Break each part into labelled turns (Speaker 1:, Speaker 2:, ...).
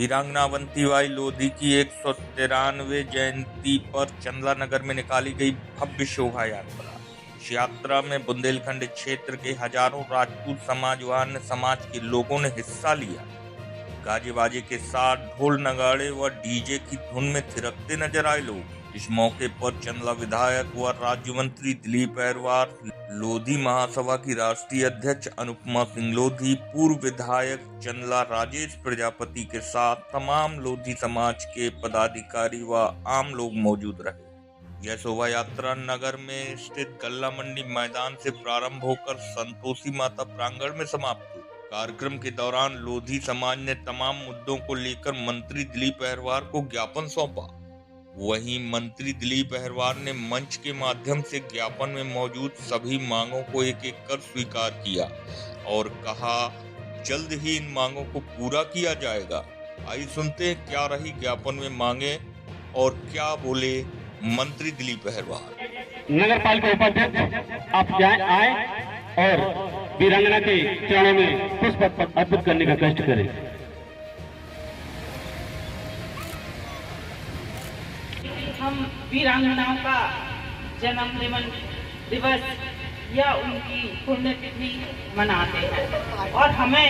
Speaker 1: वीरांगना अवंतीबाई लोधी की 193वीं जयंती पर चंदला नगर में निकाली गई भव्य शोभा यात्रा। इस यात्रा में बुंदेलखंड क्षेत्र के हजारों राजपूत समाज व अन्य समाज के लोगों ने हिस्सा लिया। गाजे बाजे के साथ ढोल नगाड़े व डीजे की धुन में थिरकते नजर आए लोग। इस मौके पर चंदला विधायक व राज्य मंत्री दिलीप अहरवार, लोधी महासभा की राष्ट्रीय अध्यक्ष अनुपमा सिंह लोधी, पूर्व विधायक चंदला राजेश प्रजापति के साथ तमाम लोधी समाज के पदाधिकारी व आम लोग मौजूद रहे। यह शोभा यात्रा नगर में स्थित गल्ला मंडी मैदान से प्रारंभ होकर संतोषी माता प्रांगण में समाप्त हुई। कार्यक्रम के दौरान लोधी समाज ने तमाम मुद्दों को लेकर मंत्री दिलीप अहरवार को ज्ञापन सौंपा। वहीं मंत्री दिलीप अहरवार ने मंच के माध्यम से ज्ञापन में मौजूद सभी मांगों को एक एक कर स्वीकार किया और कहा जल्द ही इन मांगों को पूरा किया जाएगा। आइए सुनते हैं क्या रही ज्ञापन में मांगे और क्या बोले मंत्री दिलीप अहरवार।
Speaker 2: नगर पालिका उपाध्यक्ष आप आए और वीरांगना के चरणों में पुष्प अर्पित करने का कष्ट करें।
Speaker 3: हम वीरांगनाओं का जन्म दिवस या उनकी पुण्यतिथि मनाते हैं और हमें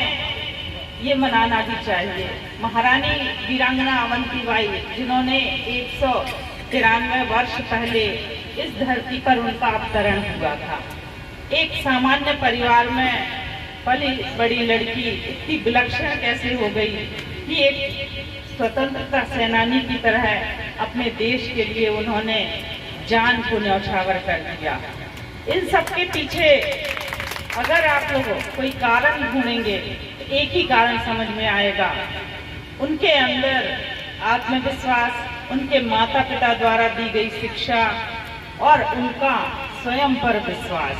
Speaker 3: ये मनाना भी चाहिए। महारानी वीरांगना अवंतीबाई जिन्होंने 193 वर्ष पहले इस धरती पर उनका अवतरण हुआ था। एक सामान्य परिवार में पली बड़ी लड़की इतनी विलक्षण कैसे हो गई कि एक स्वतंत्रता सेनानी की तरह अपने देश के लिए उन्होंने जान को न्यौछावर कर दिया। इन सब के पीछे अगर आप लोग कोई कारण ढूंढेंगे तो एक ही कारण समझ में आएगा, उनके अंदर आत्मविश्वास, उनके माता पिता द्वारा दी गई शिक्षा और उनका स्वयं पर विश्वास।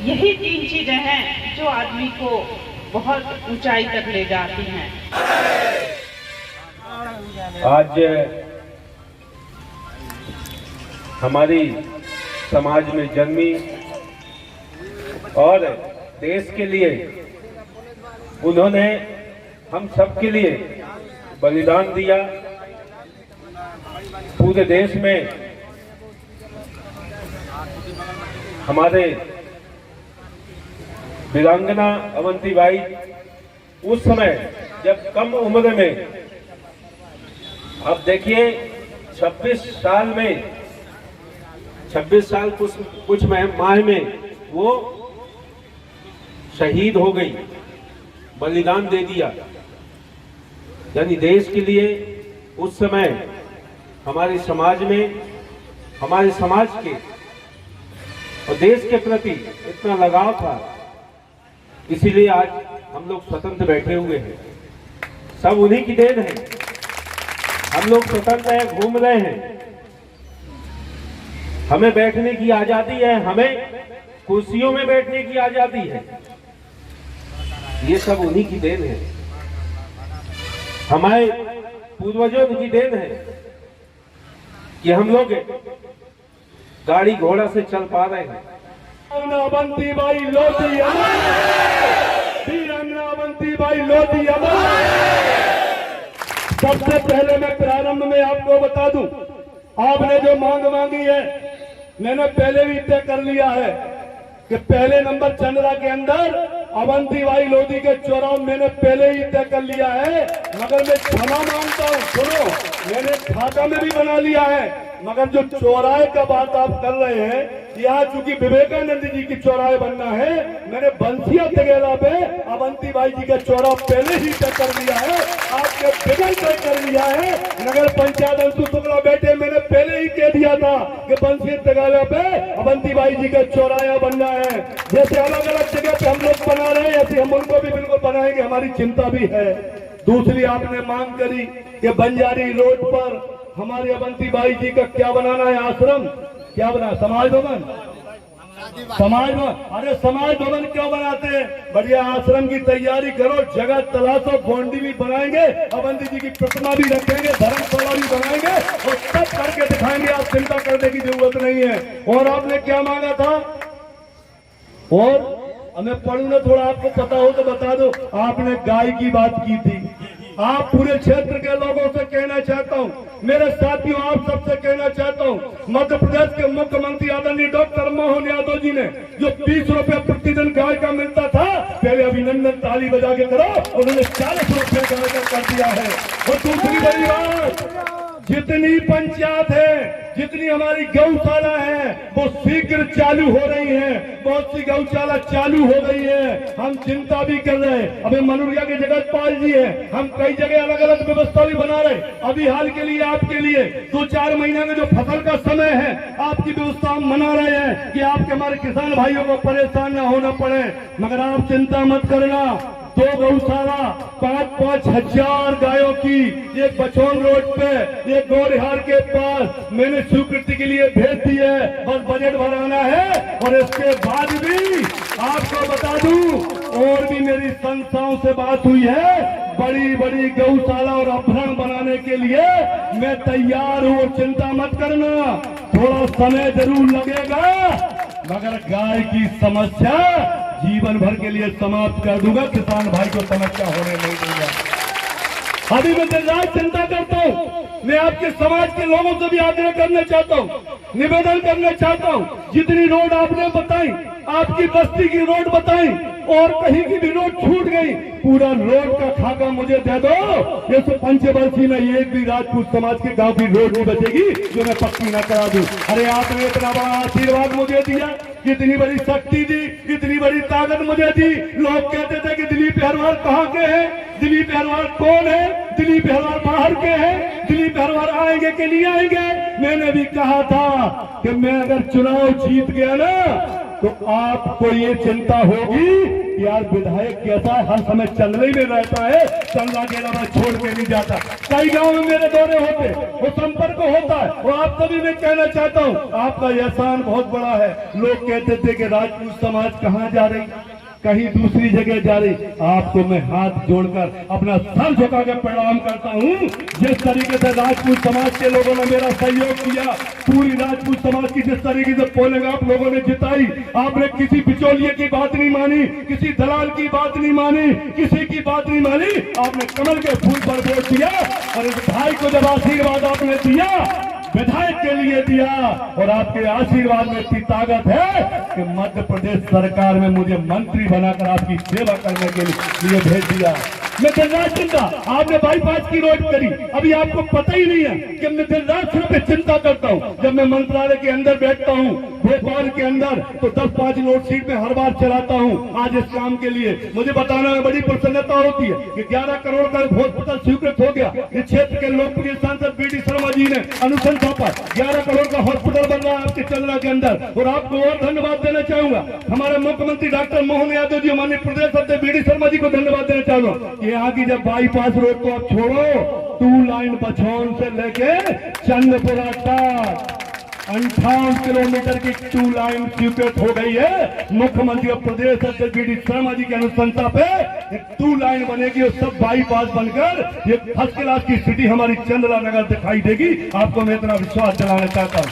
Speaker 3: यही 3 चीजें हैं जो आदमी को बहुत ऊंचाई तक ले जाती हैं।
Speaker 4: आज हमारी समाज में जन्मी और देश के लिए उन्होंने हम सब के लिए बलिदान दिया। पूरे देश में हमारे वीरांगना अवंतीबाई उस समय जब कम उम्र में, अब देखिए 26 साल कुछ माह में वो शहीद हो गई, बलिदान दे दिया। यानी देश के लिए उस समय हमारे समाज में, हमारे समाज के और देश के प्रति इतना लगाव था, इसीलिए आज हम लोग स्वतंत्र बैठे हुए हैं। सब उन्हीं की देन है। हम लोग स्वतंत्र हैं, घूम रहे हैं, हमें बैठने की आजादी है, हमें कुर्सियों में बैठने की आजादी है। ये सब उन्हीं की देन है, हमारे पूर्वजों की देन है कि हम लोग गाड़ी घोड़ा से चल पा रहे हैं।
Speaker 5: अवंतीबाई लोधी अमर है, वीरांगना अवंतीबाई लोधी अमर है। सबसे पहले मैं प्रारंभ में आपको बता दूं, आपने जो मांग मांगी है मैंने पहले भी तय कर लिया है कि पहले नंबर चंद्रा के अंदर अवंतीबाई लोधी के चौराहे मैंने पहले ही तय कर लिया है। मगर मैं क्षमा मांगता हूं, सुनो, मैंने खाता में भी बना लिया है। मगर जो चौराहे का बात आप कर रहे हैं, यहाँ चूंकि विवेकानंद जी की चौराहे बनना है, मैंने बंसिया तगेला पे अवंतीबाई जी का चौराहा पहले ही तय कर लिया है। आपके बिगल तय कर लिया है। नगर पंचायत अंशु शुक्ला बैठे, मैंने पहले ही कह दिया था कि बंसिया तगेला पे अवंतीबाई जी का चौराहा बनना है। जैसे अलग अलग जगह पे हम लोग बना रहे हैं, ऐसे हम उनको भी बिल्कुल बनाएंगे, हमारी चिंता भी है। दूसरी आपने मांग करी कि बंजारी रोड पर हमारी अवंतीबाई जी का क्या बनाना है, आश्रम क्या बना, समाज भवन। अरे समाज भवन क्यों बनाते हैं, बढ़िया आश्रम की तैयारी करो, जगह तलाशो, बाउंड्री भी बनाएंगे, अवंती जी की प्रतिमा भी रखेंगे, धर्मशाला भी बनाएंगे और सब करके दिखाएंगे। आप चिंता करने की जरूरत नहीं है। और आपने क्या मांगा था, और हमें पढ़ू ना, थोड़ा आपको पता हो तो बता दो। आपने गाय की बात की थी, आप पूरे क्षेत्र के लोगों से कहना चाहता हूँ, मेरे साथियों आप सबसे कहना चाहता हूँ, मध्य प्रदेश के मुख्यमंत्री आदरणीय डॉक्टर मोहन यादव जी ने जो 20 रुपए प्रतिदिन गाय का मिलता था, पहले अभिनंदन ताली बजा के करो, उन्होंने 40 रुपए गाय का कर दिया है। और दूसरी बड़ी बात, जितनी पंचायत है, जितनी हमारी गौशाला है, वो शीघ्र चालू हो रही है। बहुत सी गौशाला चालू हो गई है, हम चिंता भी कर रहे हैं। अभी मनोरिया के जगतपाल जी है, हम कई जगह अलग अलग व्यवस्था भी बना रहे। अभी हाल के लिए आपके लिए 2-4 महीने में जो फसल का समय है, आपकी व्यवस्था हम बना रहे हैं कि आपके हमारे किसान भाइयों को परेशान न होना पड़े। मगर आप चिंता मत करना, 2 गौशाला 5-5 हजार गायों की एक बचौन रोड पे, एक गौरिहार के पास मैंने स्वीकृति के लिए भेज दी है। बस बजट भराना है। और इसके बाद भी आपको बता दूं, और भी मेरी संस्थाओं से बात हुई है, बड़ी बड़ी गौशाला और अभ्यारण्य बनाने के लिए मैं तैयार हूं। चिंता मत करना, थोड़ा समय जरूर लगेगा, मगर गाय की समस्या जीवन भर के लिए समाप्त कर दूंगा। किसान भाई को समस्या होने नहीं दूंगा। अभी मैं दिन रात चिंता करता हूँ। मैं आपके समाज के लोगों से भी आग्रह करना चाहता हूँ, निवेदन करना चाहता हूँ, जितनी रोड आपने बताई, आपकी बस्ती की रोड बताई और कहीं की भी रोड छूट गई, पूरा रोड का खाका मुझे दे दो। ये तो पंचवर्षीय में एक भी राजपूत समाज के गांव की रोड नहीं बचेगी जो मैं पक्की ना करा दूं। अरे आपने इतना बड़ा आशीर्वाद मुझे दिया, इतनी बड़ी शक्ति दी, इतनी बड़ी ताकत मुझे दी। लोग कहते थे कि दिलीप अहरवाल कहाँ के हैं, दिलीप अहरवाल कौन है, दिलीप अहरवाल बाहर के हैं, दिलीप अहरवाल आएंगे कि नहीं आएंगे। मैंने भी कहा था कि मैं अगर चुनाव जीत गया ना, तो आपको ये चिंता होगी कि यार विधायक कैसा है, हर समय चंदले में रहता है, चंदला के अलावा छोड़ के नहीं जाता। कई गांव में मेरे दौरे होते, वो संपर्क होता है। और आप सभी मैं कहना चाहता हूँ, आपका एहसान बहुत बड़ा है। लोग कहते थे कि राजपूत समाज कहाँ जा रही, कहीं दूसरी जगह जा रही। आपको मैं हाथ जोड़कर अपना सर झुका के प्रणाम करता हूँ। जिस तरीके से राजपूत समाज के लोगों ने मेरा सहयोग किया, पूरी राजपूत समाज की जिस तरीके से पोलिंग आप लोगों ने जिताई, आपने किसी बिचौलिए की बात नहीं मानी, किसी दलाल की बात नहीं मानी, किसी की बात नहीं मानी, आपने कमल के फूल पर वोट दिया। और इस भाई को जब आशीर्वाद आपने दिया, विधायक के लिए दिया, और आपके आशीर्वाद में इतनी ताकत है कि मध्य प्रदेश सरकार में मुझे मंत्री बनाकर आपकी सेवा करने के लिए भेज दिया। मैं दिन रात चिंता, आपने बाईपास की रोड करी, अभी आपको पता ही नहीं है कि मैं दिन रात सिर्फ चिंता करता हूँ। जब मैं मंत्रालय के अंदर बैठता हूँ भोपाल के अंदर, तो 10-5 नोट सीट में हर बार चलाता हूँ। आज इस काम के लिए मुझे बताना में बड़ी प्रसन्नता होती है कि 11 करोड़ का हॉस्पिटल स्वीकृत हो गया। इस क्षेत्र के लोकप्रिय सांसद बीडी शर्मा जी ने अनुशंसा पर 11 करोड़ का हॉस्पिटल बन रहा है आपके चंद्रा के अंदर। और आपको और धन्यवाद देना चाहूंगा, हमारे मुख्यमंत्री डॉक्टर मोहन यादव जी, माननीय प्रदेश अध्यक्ष बीडी शर्मा जी को धन्यवाद देना चाहूंगा। यहाँ की जब बाईपास रोड को आप छोड़ो, 2 लाइन बछौन से लेके चंद्रपुरा तक 58 किलोमीटर की 2 लाइन स्वीकृत हो गई है। मुख्यमंत्री और प्रदेश अध्यक्ष बीडी शर्मा जी की अनुशंसा पे एक 2 लाइन बनेगी और सब बाईपास बनकर ये फर्स्ट क्लास की सिटी हमारी चंद्रा नगर दिखाई देगी। आपको मैं इतना विश्वास दिलाना चाहता हूँ।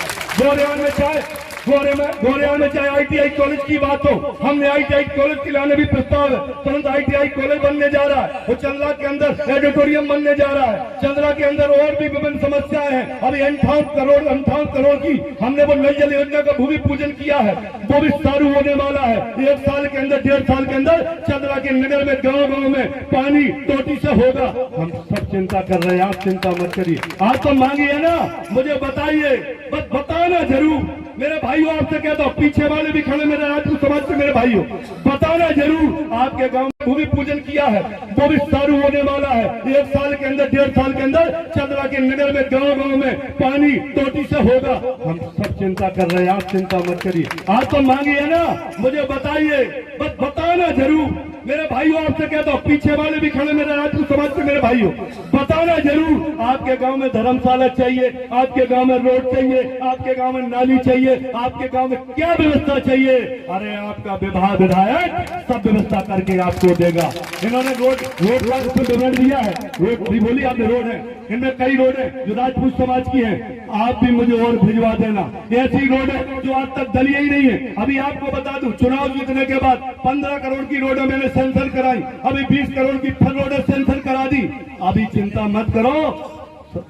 Speaker 5: गोरेवाल में चाहे ITI कॉलेज की बात हो, हमने ITI कॉलेज के लाने भी प्रस्ताव है। तुरंत ITI कॉलेज बनने जा रहा है। वो चंद्रा के अंदर ऑडिटोरियम बनने जा रहा है। चंद्रा के अंदर और भी विभिन्न समस्याएं हैं। अभी 58 करोड़ की हमने वो नई जल योजना का भूमि पूजन किया है, वो भी चालू होने वाला है। 1 साल के अंदर, 1.5 साल के अंदर चंद्रा के नगर में, गाँव में पानी टोटी से होगा। हम सब चिंता कर रहे हैं, आप चिंता मत करिए। आप तो मांगिए ना, मुझे बताइए, बस बताना जरूर। मेरे भाइयों आपसे कहता हूँ, पीछे वाले भी खड़े मेरे राजपूत समाज के मेरे भाइयों, बताना जरूर। आपके गांव में भूमि पूजन किया है, वो भी चालू होने वाला है। 1 साल के अंदर, 1.5 साल के अंदर चंद्रा के नगर में, गाँव में पानी टोटी से होगा। हम सब चिंता कर रहे हैं, आप चिंता मत करिए। आप तो मांगिए ना, मुझे बताइए, बस बताना जरूर। मेरे भाइयों आपसे कहता हूँ, पीछे वाले भी खड़े मेरे राजपूत समाज के मेरे भाइयों, बताना जरूर। आपके गांव में धर्मशाला चाहिए, आपके गांव में रोड चाहिए, आपके गांव में नाली चाहिए, आपके गांव में क्या व्यवस्था चाहिए। अरे आपका विधायक सब व्यवस्था करके आपको आपको देगा। इन्होंने रोड का उसमें विवरण दिया है, रोड बोली आपने रोड है, इनमें कई रोड है जो राजपूत समाज की है, आप भी मुझे और भिजवा देना। ऐसी रोड है जो आज तक दली ही नहीं है। अभी आपको बता दूं, चुनाव जीतने के बाद 15 करोड़ की रोडें मैंने सेंसर कराई, अभी 20 करोड़ की फल रोडें सेंसर करा दी। अभी चिंता मत करो,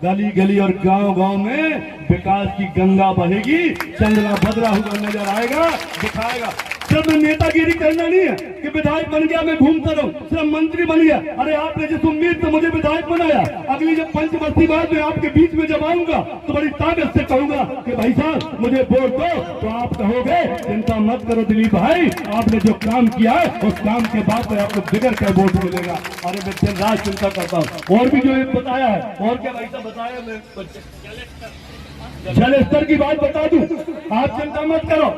Speaker 5: गली गली और गांव गांव में विकास की गंगा बहेगी, चंद्रा भद्रा हुआ नजर आएगा, दिखाएगा। सिर्फ नेतागिरी करना नहीं है कि विधायक बन गया मैं घूमता रहूं, सिर्फ मंत्री बन गया। अरे आपने जिस उम्मीद से मुझे विधायक बनाया, अगली जब पंचवर्षीय बाद में आपके बीच में जब आऊंगा तो बड़ी ताकत से कहूंगा कि भाई साहब मुझे वोट दो, तो आप कहोगे चिंता मत करो दिलीप भाई, आपने जो काम किया है उस काम के बाद में आपको बिगड़ कर वोट मिलेगा। अरे मैं दिन रात चिंता करता हूँ। और भी जो बताया है, और क्या भाई साहब बताया, मैं जल स्तर की बात बता दूं, आप चिंता मत करो,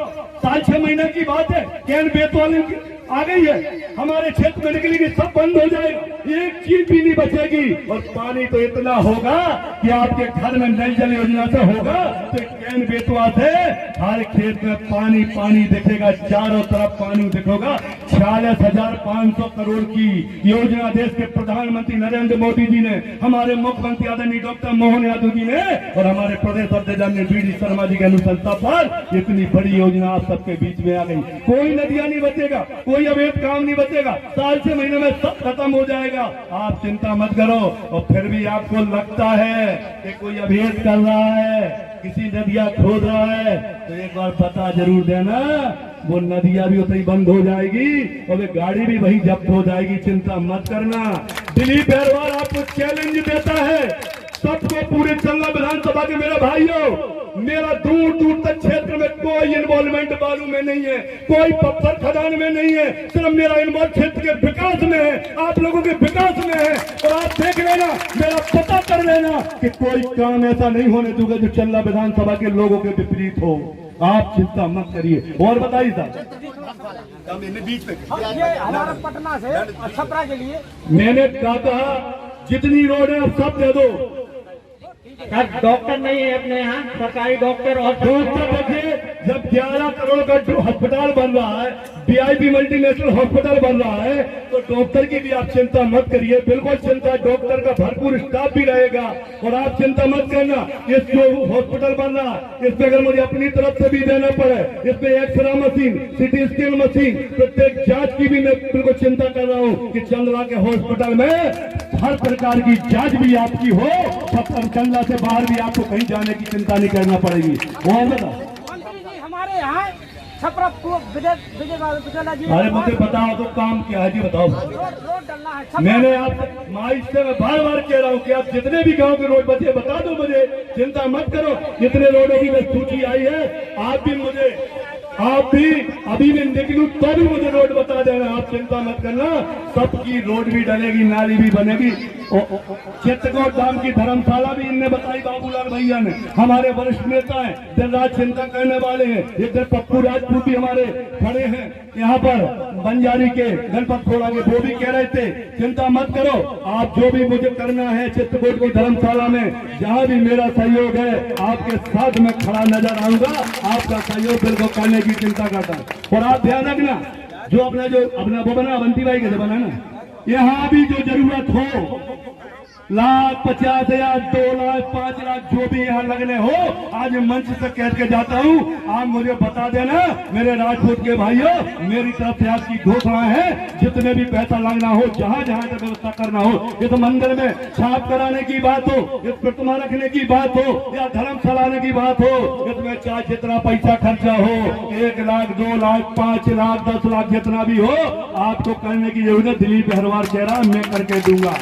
Speaker 5: 6 महीने की बात है, कैन बेतवाली आ गई है, हमारे क्षेत्र में निकलेगी, सब बंद हो जाएगा, एक चीज भी नहीं बचेगी। और पानी तो इतना होगा कि आपके घर में नल जल योजना से होगा तो कैन बेतवा से हर खेत में पानी पानी दिखेगा, चारों तरफ पानी दिखेगा। 46,500 करोड़ की योजना देश के प्रधानमंत्री नरेंद्र मोदी जी ने, हमारे मुख्यमंत्री आदरणीय डॉक्टर मोहन यादव जी ने और हमारे प्रदेश अध्यक्ष वीडी शर्मा जी की अनुशंसा पर इतनी बड़ी योजना आप सबके बीच में आ गई। कोई नदियां नहीं बचेगा, कोई अवैध काम नहीं बचेगा, 4-6 महीने में सब खत्म हो जाएगा। आप चिंता मत करो। और फिर भी आपको लगता है कि कोई अवैध कर रहा है, किसी नदियां खोद रहा है, तो एक बार पता जरूर देना, वो नदियां भी उतनी बंद हो जाएगी और वे गाड़ी भी वही जब्त हो जाएगी। चिंता मत करना। दिलीप अहरवाल आपको चैलेंज देता है, सबको पूरे चंगा विधानसभा के मेरे भाइयों, मेरा दूर दूर तक क्षेत्र में कोई इन्वॉल्वमेंट बालू में नहीं है, कोई पत्थर खदान में नहीं है, सिर्फ मेरा इन्वॉल्व क्षेत्र के विकास में है, आप लोगों के विकास में है। और आप देख लेना, मेरा पता कर लेना कि कोई काम ऐसा नहीं होने दूंगा जो चंदा विधानसभा के लोगों के विपरीत हो। आप चिंता मत करिए। और बताइए साहब, बीच में
Speaker 6: हमारा पटना से छपरा के लिए
Speaker 5: मैंने कहा जितनी रोड है अब सब दे दो।
Speaker 6: सर डॉक्टर नहीं है अपने यहाँ, सरकारी डॉक्टर और
Speaker 5: डॉक्टर देखिए, जब 11 करोड़ का अस्पताल बन रहा है, VIP मल्टीनेशनल हॉस्पिटल बन रहा है, तो डॉक्टर की भी आप चिंता मत करिए, बिल्कुल चिंता, डॉक्टर का भरपूर स्टाफ भी रहेगा। और आप चिंता मत करना, इस जो हॉस्पिटल बन रहा है इसमें अगर मुझे अपनी तरफ से भी देना पड़े, इसमें X-ray machine, CT scan machine, प्रत्येक जांच की भी मैं बिल्कुल चिंता कर रहा हूँ कि चंद्रा के हॉस्पिटल में हर प्रकार की जांच भी आपकी हो, सब चंद्रा से बाहर भी आपको कहीं जाने की चिंता नहीं करना पड़ेगी। और बताओ
Speaker 6: मंत्री जी हमारे यहाँ छपरा विजय जी,
Speaker 5: अरे मुझे बताओ तो काम क्या है जी, बताओ।
Speaker 6: रोड डलना है।
Speaker 5: मैंने आप माइक से मैं बार बार कह रहा हूँ कि आप जितने भी गांव के रोड बचे बता दो मुझे, चिंता मत करो। जितने रोडों की सूची आई है, आप भी अभी भी निकलूं तो भी मुझे रोड बता देना, आप चिंता मत करना, सबकी रोड भी डलेगी, नाली भी बनेगी। चित्रकोट धाम की धर्मशाला भी इनने बताई, बाबूलाल भैया ने, हमारे वरिष्ठ नेता हैं, दिन रात चिंता करने वाले हैं। इधर पप्पू राजपूत भी हमारे खड़े हैं यहाँ पर, बंजारी के गणपत खोड़ा के, वो भी कह रहे थे चिंता मत करो, आप जो भी मुझे करना है चित्रकोट की धर्मशाला में जहाँ भी मेरा सहयोग है आपके साथ में खड़ा नजर आऊंगा, आपका सहयोग बिल्कुल करने की चिंता करता हूँ। और आप ध्यान रखना, जो अपना वो बना अवंती भाई कैसे बना ना, यहाँ भी जो जरूरत हो, 1,50,000, 2 लाख, 5 लाख जो भी यहाँ लगने हो, आज मंच से कह के जाता हूँ, आप मुझे बता देना मेरे राजपूत के भाइयों, मेरी तरफ से आपकी घोषणा है, जितने भी पैसा लगना हो, जहाँ जहाँ का व्यवस्था करना हो, इस मंदिर में छाप कराने की बात हो, इस प्रतिमा रखने की बात हो, या धर्म चलाने की बात हो, इसमें चाहे जितना पैसा खर्चा हो, 1 लाख, 2 लाख, 5 लाख, 10 लाख, जितना भी हो, आपको करने की जरूरत दिलीप अहरवाल कह रहा, मैं करके दूंगा,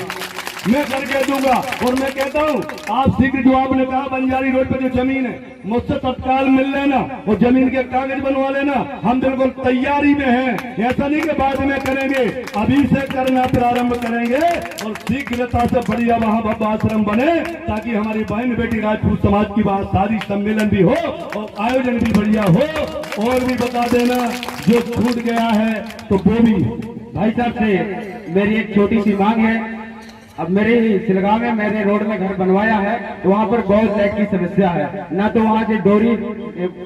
Speaker 5: मैं करके दूंगा। और मैं कहता हूं, आप शीघ्र जो आपने कहा बंजारी रोड पे जो जमीन है मुझसे तत्काल मिल लेना और जमीन के कागज बनवा लेना, हम बिल्कुल तैयारी में हैं। ऐसा नहीं कि बाद में करेंगे, अभी से करना प्रारंभ करेंगे और शीघ्रता से बढ़िया वहां भव्य आश्रम बने, ताकि हमारी बहन बेटी राजपूत समाज की बात, शादी सम्मेलन भी हो और आयोजन भी बढ़िया हो। और भी बता देना, जो छूट गया है तो वो भी
Speaker 2: भाई साहब से मेरी एक छोटी सी मांग है। अब मेरे सिलगांव में मैंने रोड में घर बनवाया है, तो वहाँ पर बहुत लाइट की समस्या है, ना तो वहाँ से डोरी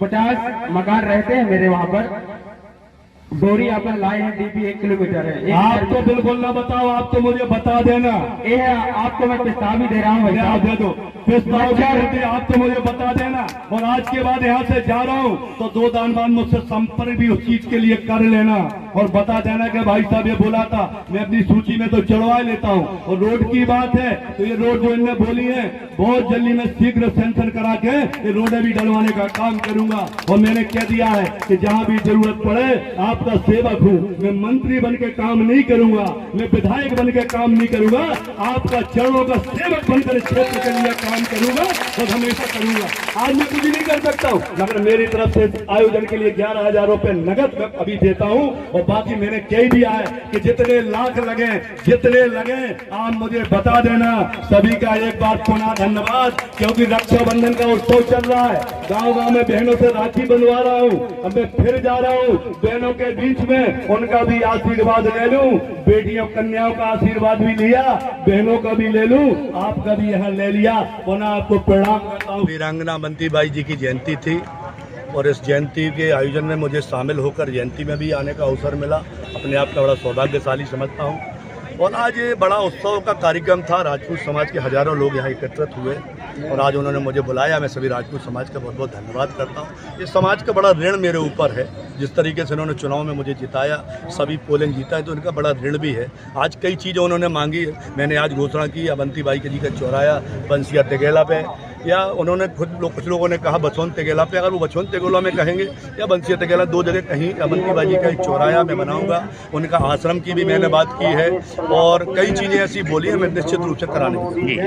Speaker 2: 50 मकान रहते हैं मेरे वहाँ पर, बोरी अपन लाए हैं डीपी 1 किलोमीटर है।
Speaker 5: आप तो बिल्कुल ना बताओ, आप तो मुझे बता देना।
Speaker 2: ये है, आपको मैं प्रस्ताव भी दे रहा हूँ भाई
Speaker 5: आप
Speaker 2: साहब।
Speaker 5: दे दो प्रस्ताव क्या रहते, आप तो मुझे बता देना। और आज के बाद यहाँ से जा रहा हूँ तो 2 दिन बाद मुझसे संपर्क भी उस चीज के लिए कर लेना और बता देना कि भाई साहब ये बोला था, मैं अपनी सूची में तो चढ़वा लेता हूँ। और रोड की बात है तो ये रोड जो इनने बोली है बहुत जल्दी मैं शीघ्र सेंशन करा के ये रोडें भी डलवाने का काम करूंगा। और मैंने कह दिया है कि जहाँ भी जरूरत पड़े आपका सेवक हूँ, मैं मंत्री बन के काम नहीं करूंगा, मैं विधायक बन के काम नहीं करूंगा, आपका चरणों का सेवक बनकर क्षेत्र के लिए काम करूंगा और हमेशा करूंगा। आज मैं कुछ नहीं कर सकता हूँ, मगर मेरी तरफ से आयोजन के लिए 11,000 रुपए नगद मैं अभी देता हूँ। और बाकी मैंने कह दिया है कि जितने लाख लगे आप मुझे बता देना। सभी का एक बार पुनः धन्यवाद, क्योंकि रक्षाबंधन का उत्सव चल रहा है, गांव-गांव में बहनों से राखी बंधवा रहा हूँ। अब मैं फिर जा रहा हूँ बहनों के बीच में, उनका भी आशीर्वाद ले लूं, बेटियों कन्याओं का आशीर्वाद भी लिया, बहनों का भी ले लूं, आपका भी यहाँ ले लिया। पुनः आपको प्रणाम करता हूँ।
Speaker 7: वीरांगना अवंतीबाई जी की जयंती थी और इस जयंती के आयोजन में मुझे शामिल होकर जयंती में भी आने का अवसर मिला। अपने आप का बड़ा सौभाग्यशाली समझता हूँ। और आज ये बड़ा उत्सव का कार्यक्रम था, राजपूत समाज के हजारों लोग यहाँ एकत्रित हुए और आज उन्होंने मुझे बुलाया। मैं सभी राजपूत समाज का बहुत बहुत धन्यवाद करता हूँ। इस समाज का बड़ा ऋण मेरे ऊपर है, जिस तरीके से उन्होंने चुनाव में मुझे जिताया, सभी पोलिंग जीता है, तो उनका बड़ा ऋण भी है। आज कई चीज़ें उन्होंने मांगी है, मैंने आज घोषणा की अवंतीबाई जी का चौराया बंसिया तेगेला पे, या उन्होंने खुद कुछ लोगों ने कहा बसवंत तेगेला पे, अगर वो बसवंत तेगेला में कहेंगे या बंसिया तेगेला, 2 जगह कहीं अवंतीबाई जी का एक चौराया मैं बनाऊंगा। उनका आश्रम की भी मैंने बात की है और कई चीज़ें ऐसी बोली हैं मैं निश्चित रूप से कराने